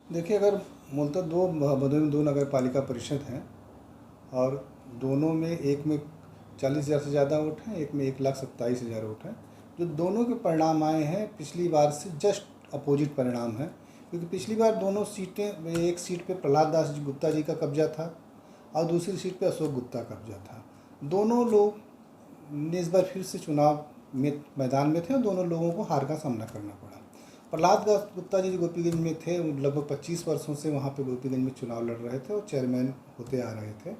देखिए, अगर मूलतः भदोही में दो नगर पालिका परिषद हैं और दोनों में एक में 40,000 से ज़्यादा वोट हैं, एक में 1,27,000 वोट हैं। जो दोनों के परिणाम आए हैं पिछली बार से जस्ट अपोजिट परिणाम है, क्योंकि पिछली बार दोनों सीटें, एक सीट पे प्रहलाद दास गुप्ता जी का कब्जा था और दूसरी सीट पे अशोक गुप्ता का कब्जा था। दोनों लोग ने इस बार फिर से चुनाव में मैदान में थे और दोनों लोगों को हार का सामना करना पड़ा। प्रहलाद दास गुप्ता जी जो गोपीगंज में थे, लगभग 25 वर्षों से वहाँ पे गोपीगंज में चुनाव लड़ रहे थे और चेयरमैन होते आ रहे थे।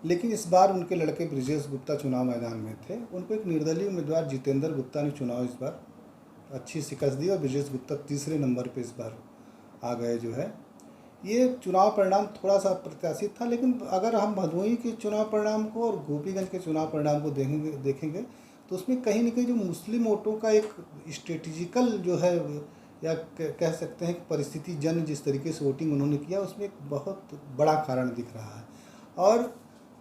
लेकिन इस बार उनके लड़के ब्रिजेश गुप्ता चुनाव मैदान में थे। उनको एक निर्दलीय उम्मीदवार जितेंद्र गुप्ता ने चुनाव इस बार अच्छी शिकस्त दी और ब्रिजेश गुप्ता तीसरे नंबर पे इस बार आ गए। जो है ये चुनाव परिणाम थोड़ा सा अप्रत्याशित था, लेकिन अगर हम भदोही के चुनाव परिणाम को और गोपीगंज के चुनाव परिणाम को देखेंगे तो उसमें कहीं ना कहीं जो मुस्लिम वोटों का एक स्ट्रेटेजिकल जो है, या कह सकते हैं कि परिस्थिति जन जिस तरीके से वोटिंग उन्होंने किया, उसमें एक बहुत बड़ा कारण दिख रहा है। और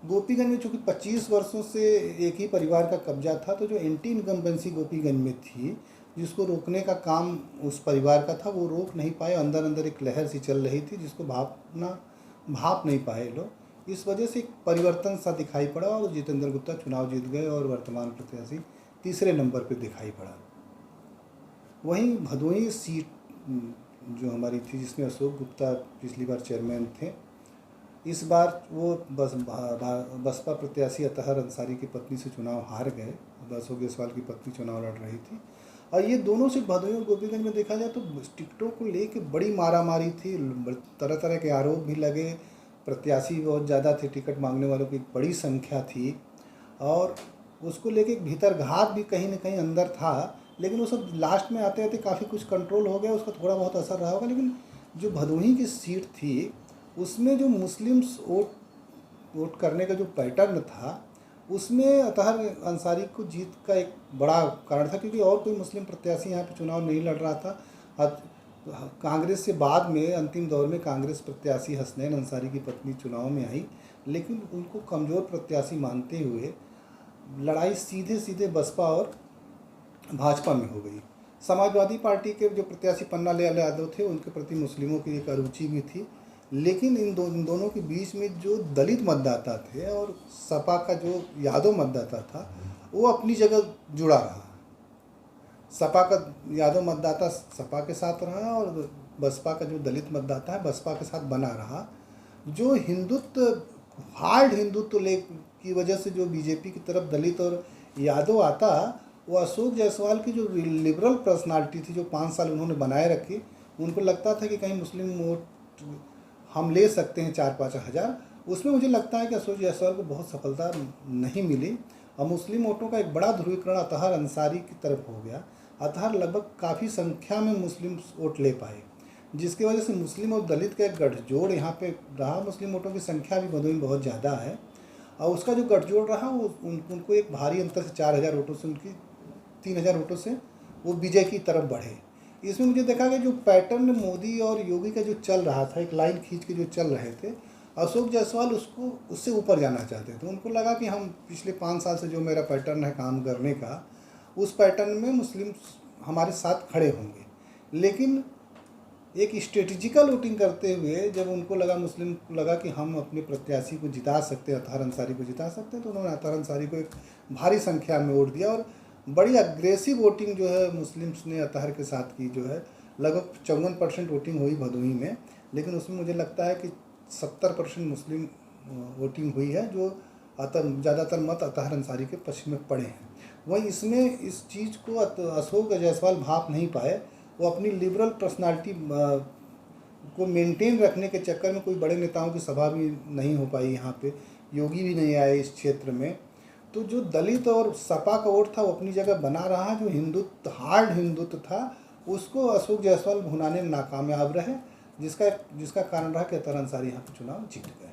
गोपीगंज में चूँकि 25 वर्षों से एक ही परिवार का कब्जा था, तो जो एंटी इनकम्बेंसी गोपीगंज में थी, जिसको रोकने का काम उस परिवार का था, वो रोक नहीं पाए। अंदर अंदर एक लहर सी चल रही थी जिसको भाप नहीं पाए लोग। इस वजह से एक परिवर्तन सा दिखाई पड़ा और जितेंद्र गुप्ता चुनाव जीत गए और वर्तमान प्रत्याशी तीसरे नंबर पे दिखाई पड़ा। वहीं भदोही सीट जो हमारी थी, जिसमें अशोक गुप्ता पिछली बार चेयरमैन थे, इस बार वो बसपा प्रत्याशी अतहर अंसारी की पत्नी से चुनाव हार गए। अशोक जायसवाल की पत्नी चुनाव लड़ रही थी और ये दोनों सीट भदोही और गोपीगंज में देखा जाए तो टिकटों को लेके बड़ी मारामारी थी। तरह तरह के आरोप भी लगे, प्रत्याशी बहुत ज़्यादा थे, टिकट मांगने वालों की बड़ी संख्या थी और उसको लेके भीतर घात भी कहीं ना कहीं अंदर था। लेकिन वो सब लास्ट में आते आते काफ़ी कुछ कंट्रोल हो गया, उसका थोड़ा बहुत असर रहा होगा। लेकिन जो भदोही की सीट थी, उसमें जो मुस्लिम्स वोट करने का जो पैटर्न था, उसमें अतहर अंसारी को जीत का एक बड़ा कारण था, क्योंकि और कोई मुस्लिम प्रत्याशी यहाँ पे चुनाव नहीं लड़ रहा था। कांग्रेस से बाद में अंतिम दौर में कांग्रेस प्रत्याशी हसनैन अंसारी की पत्नी चुनाव में आई, लेकिन उनको कमज़ोर प्रत्याशी मानते हुए लड़ाई सीधे सीधे बसपा और भाजपा में हो गई। समाजवादी पार्टी के जो प्रत्याशी पन्ना लाल यादव थे, उनके प्रति मुस्लिमों की एक अरुचि भी थी, लेकिन इन दोनों के बीच में जो दलित मतदाता थे और सपा का जो यादव मतदाता था, वो अपनी जगह जुड़ा रहा। सपा का यादव मतदाता सपा के साथ रहा और बसपा का जो दलित मतदाता है बसपा के साथ बना रहा। जो हिंदुत्व, हार्ड हिंदुत्व की वजह से जो बीजेपी की तरफ दलित और यादव आता, वो अशोक जायसवाल की जो लिबरल पर्सनालिटी थी, जो 5 साल उन्होंने बनाए रखी, उनको लगता था कि कहीं मुस्लिम वोट हम ले सकते हैं 4-5 हज़ार। उसमें मुझे लगता है कि अशोक जायसवाल को बहुत सफलता नहीं मिली और मुस्लिम वोटों का एक बड़ा ध्रुवीकरण अतहर अंसारी की तरफ हो गया। अतहर लगभग काफ़ी संख्या में मुस्लिम वोट ले पाए, जिसकी वजह से मुस्लिम और दलित का एक गठजोड़ यहाँ पे रहा। मुस्लिम वोटों की संख्या भी भदोही में बहुत ज़्यादा है और उसका जो गठजोड़ रहा, वो उनको एक भारी अंतर से 4,000 वोटों से, उनकी 3,000 वोटों से वो विजय की तरफ बढ़े। इसमें मुझे देखा कि जो पैटर्न मोदी और योगी का जो चल रहा था, एक लाइन खींच के जो चल रहे थे, अशोक जायसवाल उससे ऊपर जाना चाहते थे। उनको लगा कि हम पिछले 5 साल से जो मेरा पैटर्न है काम करने का, उस पैटर्न में मुस्लिम हमारे साथ खड़े होंगे। लेकिन एक स्ट्रेटेजिकल वोटिंग करते हुए जब उनको लगा, मुस्लिम को लगा कि हम अपने प्रत्याशी को जिता सकते हैं, अतहर अंसारी को जिता सकते हैं, तो उन्होंने अतहर अंसारी को एक भारी संख्या में वोट दिया और बड़ी अग्रेसिव वोटिंग जो है मुस्लिम्स ने अतहर के साथ की। जो है लगभग 54% वोटिंग हुई भदोही में, लेकिन उसमें मुझे लगता है कि 70% मुस्लिम वोटिंग हुई है, जो ज़्यादातर मत अतहर अंसारी के पक्ष में पड़े हैं। वहीं इसमें इस चीज़ को अशोक जायसवाल भाप नहीं पाए। वो अपनी लिबरल पर्सनालिटी को मेंटेन रखने के चक्कर में कोई बड़े नेताओं की सभा भी नहीं हो पाई यहाँ पे, योगी भी नहीं आए इस क्षेत्र में। तो जो दलित और सपा का वोट था वो अपनी जगह बना रहा। जो हिंदुत्व, हार्ड हिंदुत्व था, उसको अशोक जायसवाल भुनाने में नाकामयाब रहे, जिसका कारण रहा कि अतहर अंसारी यहाँ पे चुनाव जीत गए।